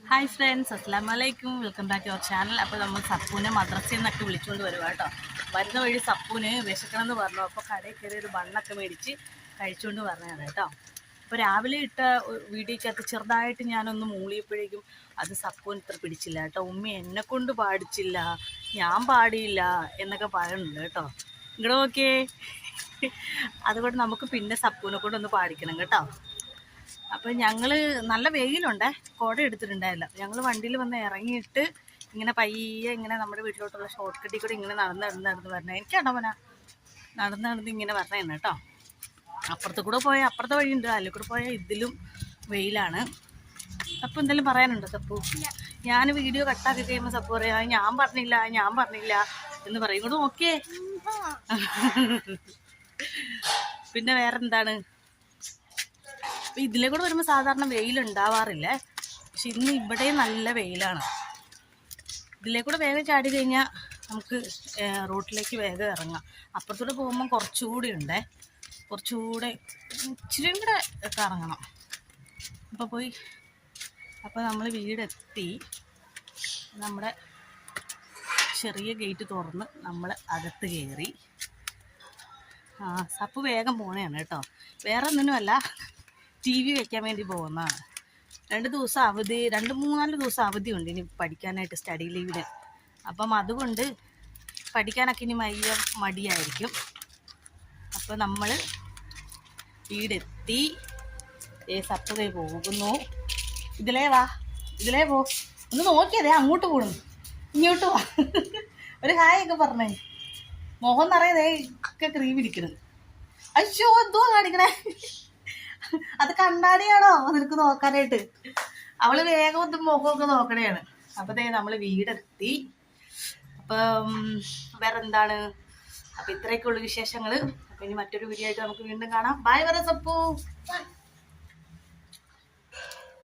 Hi friends, അസ്സലാമു അലൈക്കും. Welcome back to our channel. അപ്പോൾ നമ്മൾ സപ്പൂനെ മദ്രസയിൽ നിന്നൊക്കെ വിളിച്ചുകൊണ്ട് വരുക കേട്ടോ. വരുന്ന വഴി സപ്പൂന് വിശക്കണമെന്ന് പറഞ്ഞു. അപ്പോൾ കടയിൽ കയറി ഒരു ബണ്ണൊക്കെ മേടിച്ച് കഴിച്ചുകൊണ്ട് പറഞ്ഞതാണ് കേട്ടോ. അപ്പോൾ രാവിലെ ഇട്ട വീഡിയോക്കകത്ത് ചെറുതായിട്ട് ഞാനൊന്ന് മൂളിയപ്പോഴേക്കും അത് സപ്പൂന് ഇത്ര പിടിച്ചില്ല കേട്ടോ. ഉമ്മി എന്നെക്കൊണ്ട് പാടിച്ചില്ല, ഞാൻ പാടിയില്ല എന്നൊക്കെ പറയുന്നുണ്ട് കേട്ടോ. ഇങ്ങോട്ട് നോക്കിയേ. അതുകൊണ്ട് നമുക്ക് പിന്നെ സപ്പൂനെ കൊണ്ടൊന്ന് പാടിക്കണം കേട്ടോ. അപ്പം ഞങ്ങൾ നല്ല വെയിലുണ്ടേ, കുട എടുത്തിട്ടുണ്ടായില്ല. ഞങ്ങൾ വണ്ടിയിൽ വന്ന് ഇറങ്ങിയിട്ട് ഇങ്ങനെ പയ്യെ ഇങ്ങനെ നമ്മുടെ വീട്ടിലോട്ടുള്ള ഷോർട്ട് കട്ടിൽ കൂടെ ഇങ്ങനെ നടന്ന് വരണേ. എനിക്കാണവനാ നടന്ന് ഇങ്ങനെ വരണേന്ന് കേട്ടോ. അപ്പുറത്ത് കൂടെ പോയാൽ അപ്പുറത്തെ വഴിയുണ്ട്, അതിൽ കൂടെ പോയാൽ ഇതിലും വെയിലാണ്. സപ്പു എന്തെങ്കിലും പറയാനുണ്ടോ സപ്പു? ഞാൻ വീഡിയോ കട്ടാക്കി കഴിയുമ്പോൾ സപ്പു പറയാ ഞാൻ പറഞ്ഞില്ല എന്ന് പറയും. ഇങ്ങോട്ട് നോക്കിയേ. പിന്നെ വേറെ എന്താണ്, ഇതിലെ കൂടെ വരുമ്പോൾ സാധാരണ വെയിലുണ്ടാവാറില്ലേ, പക്ഷെ ഇന്ന് ഇവിടെ നല്ല വെയിലാണ്. ഇതിലെ കൂടെ വേഗം ചാടി കഴിഞ്ഞാൽ നമുക്ക് റോട്ടിലേക്ക് വേഗം ഇറങ്ങാം. അപ്പുറത്തൂടെ പോകുമ്പോൾ കുറച്ചുകൂടി ഉണ്ടേ, കുറച്ചുകൂടെ ഇച്ചിരിയും കൂടെ ഒക്കെ ഇറങ്ങണം. അപ്പോൾ നമ്മൾ വീടെത്തി. നമ്മുടെ ചെറിയ ഗേറ്റ് തുറന്ന് നമ്മൾ അകത്ത് കയറി. സപ്പ് വേഗം പോണേയാണ് കേട്ടോ. വേറെ ഒന്നിനുമല്ല, TV വെക്കാൻ വേണ്ടി പോകുന്നതാണ്. 2 ദിവസം അവധി, 3-4 ദിവസം അവധി ഉണ്ട് ഇനി പഠിക്കാനായിട്ട്, സ്റ്റഡി ലീവിന്. അപ്പം അതുകൊണ്ട് പഠിക്കാനൊക്കെ ഇനി മടിയായിരിക്കും. അപ്പോൾ നമ്മൾ വീടെത്തി. സപ്പതേ പോകുന്നു. ഇതിലേ പോ. ഒന്ന് നോക്കിയതേ, അങ്ങോട്ട് പോകണം, ഇങ്ങോട്ട് വാ. ഒരു ഹായ് ഒക്കെ പറഞ്ഞേ. മുഖം നിറയതേ ഒക്കെ ക്രീമിരിക്കണം. അയ്യോ എന്തോ കാണിക്കണേ, അത് കണ്ണാടിയാണോ നിനക്ക് നോക്കാനായിട്ട്? അവള് വേഗം ഒന്ന് മുഖമൊക്കെ നോക്കണേയാണ്. അപ്പൊ നമ്മൾ വീടെത്തി. അപ്പം വേറെ എന്താണ്, അപ്പൊ ഇത്രയൊക്കെ ഉള്ളു വിശേഷങ്ങള്. അപ്പൊ ഇനി മറ്റൊരു വീഡിയോ ആയിട്ട് നമുക്ക് വീണ്ടും കാണാം. ബൈ പറ സപ്പു.